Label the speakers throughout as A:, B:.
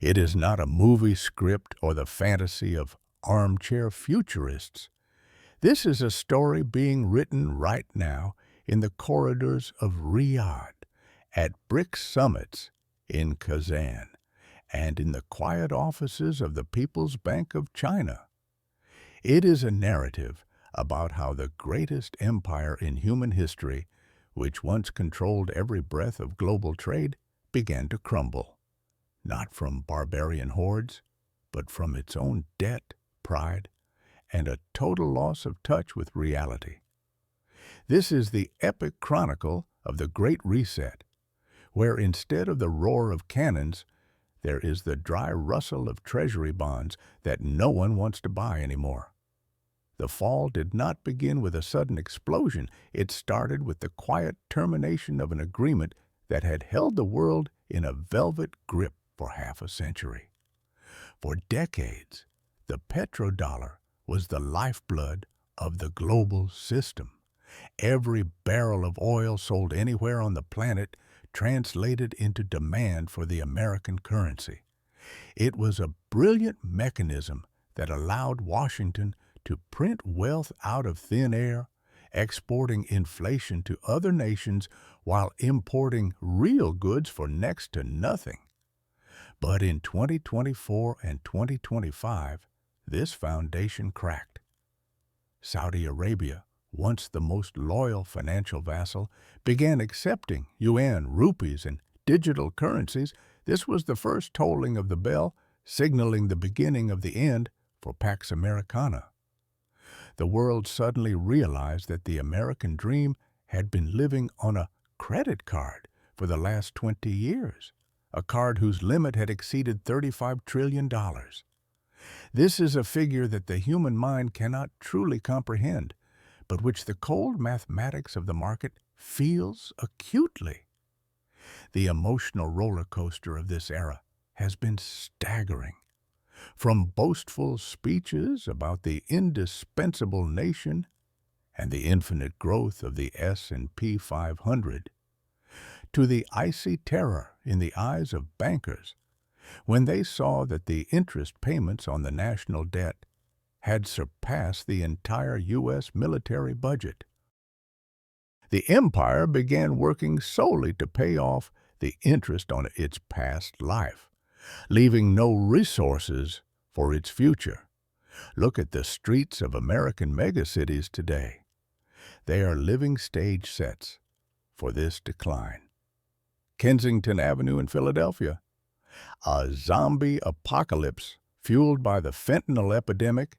A: It is not a movie script or the fantasy of armchair futurists. This is a story being written right now in the corridors of Riyadh, at brick summits in Kazan, and in the quiet offices of the People's Bank of China. It is a narrative about how the greatest empire in human history, which once controlled every breath of global trade, began to crumble, not from barbarian hordes, but from its own debt, pride, and a total loss of touch with reality. This is the epic chronicle of the Great Reset, where instead of the roar of cannons, there is the dry rustle of treasury bonds that no one wants to buy anymore. The fall did not begin with a sudden explosion. It started with the quiet termination of an agreement that had held the world in a velvet grip for half a century. For decades, the petrodollar was the lifeblood of the global system. Every barrel of oil sold anywhere on the planet translated into demand for the American currency. It was a brilliant mechanism that allowed Washington to print wealth out of thin air, exporting inflation to other nations while importing real goods for next to nothing. But in 2024 and 2025, this foundation cracked. Saudi Arabia, once the most loyal financial vassal, began accepting yuan, rupees, and digital currencies. This was the first tolling of the bell, signaling the beginning of the end for Pax Americana. The world suddenly realized that the American dream had been living on a credit card for the last 20 years, a card whose limit had exceeded $35 trillion. This is a figure that the human mind cannot truly comprehend, but which the cold mathematics of the market feels acutely. The emotional roller coaster of this era has been staggering. From boastful speeches about the indispensable nation and the infinite growth of the S&P 500, to the icy terror in the eyes of bankers when they saw that the interest payments on the national debt had surpassed the entire U.S. military budget. The empire began working solely to pay off the interest on its past life, leaving no resources for its future. Look at the streets of American megacities today. They are living stage sets for this decline. Kensington Avenue in Philadelphia, a zombie apocalypse fueled by the fentanyl epidemic,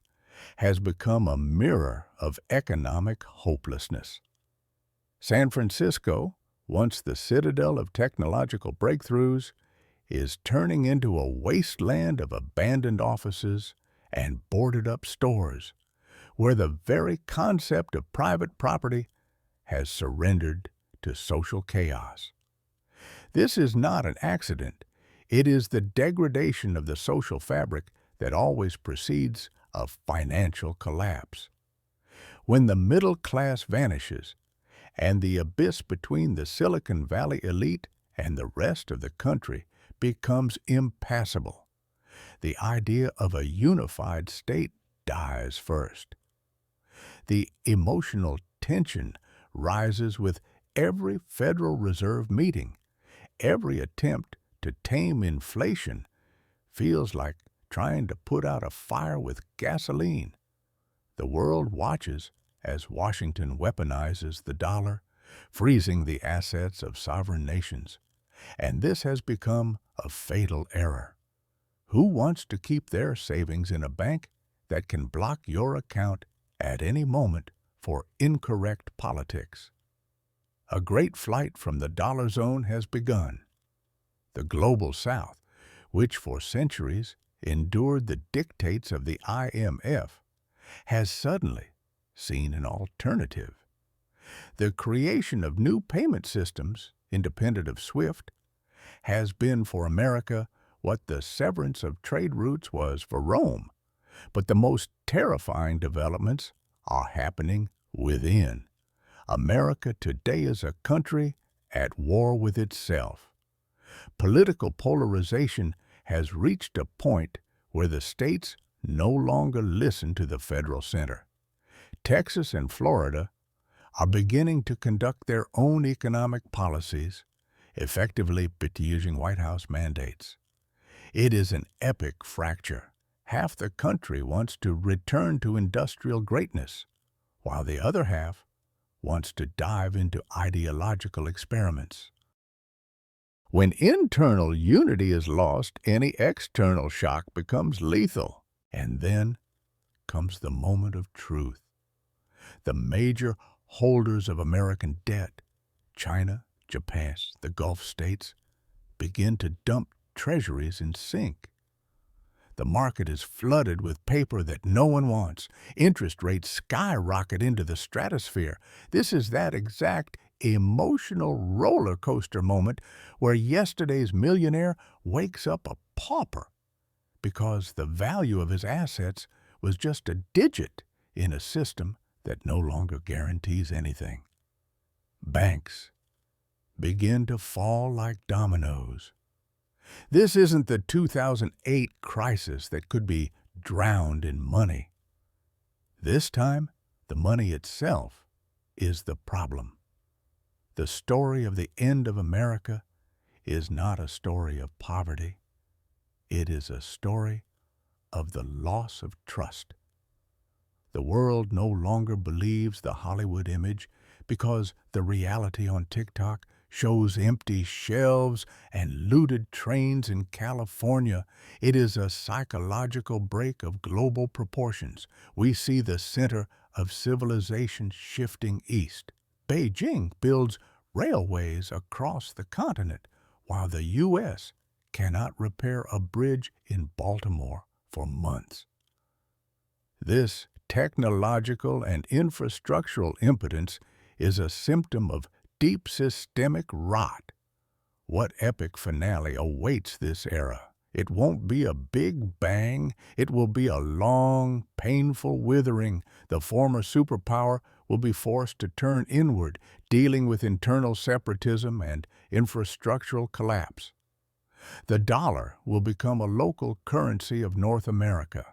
A: has become a mirror of economic hopelessness. San Francisco, once the citadel of technological breakthroughs, is turning into a wasteland of abandoned offices and boarded-up stores, where the very concept of private property has surrendered to social chaos. This is not an accident. It is the degradation of the social fabric that always precedes a financial collapse. When the middle class vanishes, and the abyss between the Silicon Valley elite and the rest of the country becomes impassable, the idea of a unified state dies first. The emotional tension rises with every Federal Reserve meeting. Every attempt to tame inflation feels like trying to put out a fire with gasoline. The world watches as Washington weaponizes the dollar, freezing the assets of sovereign nations. And this has become a fatal error. Who wants to keep their savings in a bank that can block your account at any moment for incorrect politics? A great flight from the dollar zone has begun. The global South, which for centuries endured the dictates of the IMF, has suddenly seen an alternative. The creation of new payment systems, independent of SWIFT, has been for America what the severance of trade routes was for Rome. But the most terrifying developments are happening within. America today is a country at war with itself. Political polarization has reached a point where the states no longer listen to the federal center. Texas and Florida are beginning to conduct their own economic policies, effectively using White House mandates. It is an epic fracture. Half the country wants to return to industrial greatness, while the other half wants to dive into ideological experiments. When internal unity is lost, any external shock becomes lethal. And then comes the moment of truth. The major holders of American debt, China, Japan, the Gulf states, begin to dump treasuries in sync. The market is flooded with paper that no one wants. Interest rates skyrocket into the stratosphere. This is that exact emotional roller coaster moment where yesterday's millionaire wakes up a pauper because the value of his assets was just a digit in a system that no longer guarantees anything. Banks begin to fall like dominoes. This isn't the 2008 crisis that could be drowned in money. This time, the money itself is the problem. The story of the end of America is not a story of poverty. It is a story of the loss of trust. The world no longer believes the Hollywood image because the reality on TikTok shows empty shelves and looted trains in California. It is a psychological break of global proportions. We see the center of civilization shifting east. Beijing builds railways across the continent, while the U.S. cannot repair a bridge in Baltimore for months. This technological and infrastructural impotence is a symptom of deep systemic rot. What epic finale awaits this era? It won't be a big bang. It will be a long, painful withering. The former superpower will be forced to turn inward, dealing with internal separatism and infrastructural collapse. The dollar will become a local currency of North America,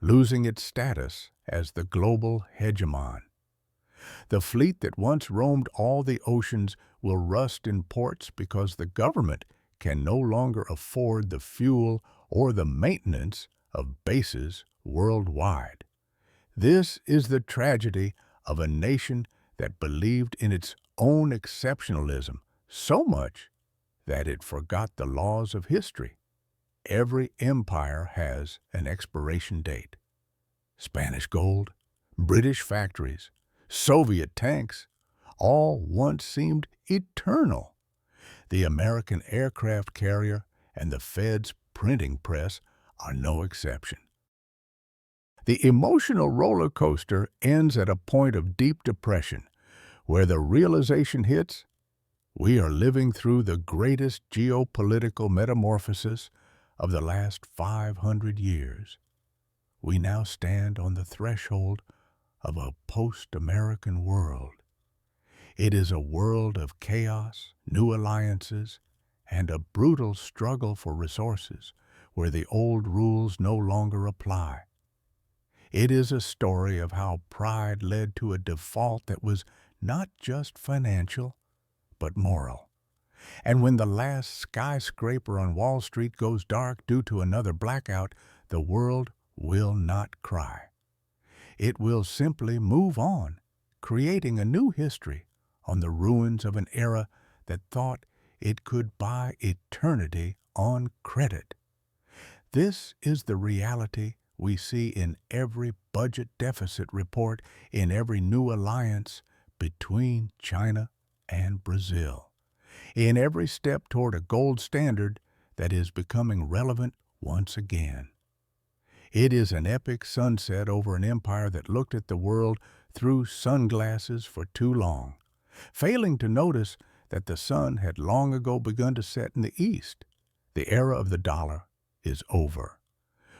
A: losing its status as the global hegemon. The fleet that once roamed all the oceans will rust in ports because the government can no longer afford the fuel or the maintenance of bases worldwide. This is the tragedy of a nation that believed in its own exceptionalism so much that it forgot the laws of history. Every empire has an expiration date. Spanish gold, British factories, Soviet tanks, all once seemed eternal. The American aircraft carrier and the Fed's printing press are no exception. The emotional roller coaster ends at a point of deep depression, where the realization hits, we are living through the greatest geopolitical metamorphosis of the last 500 years. We now stand on the threshold of a post-American world. It is a world of chaos, new alliances, and a brutal struggle for resources where the old rules no longer apply. It is a story of how pride led to a default that was not just financial, but moral. And when the last skyscraper on Wall Street goes dark due to another blackout, the world will not cry. It will simply move on, creating a new history on the ruins of an era that thought it could buy eternity on credit. This is the reality we see in every budget deficit report, in every new alliance between China and Brazil, in every step toward a gold standard that is becoming relevant once again. It is an epic sunset over an empire that looked at the world through sunglasses for too long, failing to notice that the sun had long ago begun to set in the east. The era of the dollar is over.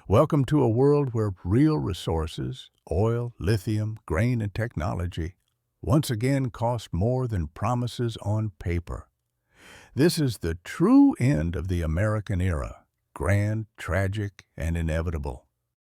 A: Welcome to a world where real resources, oil, lithium, grain, and technology, once again cost more than promises on paper. This is the true end of the American era. grand, tragic, and inevitable.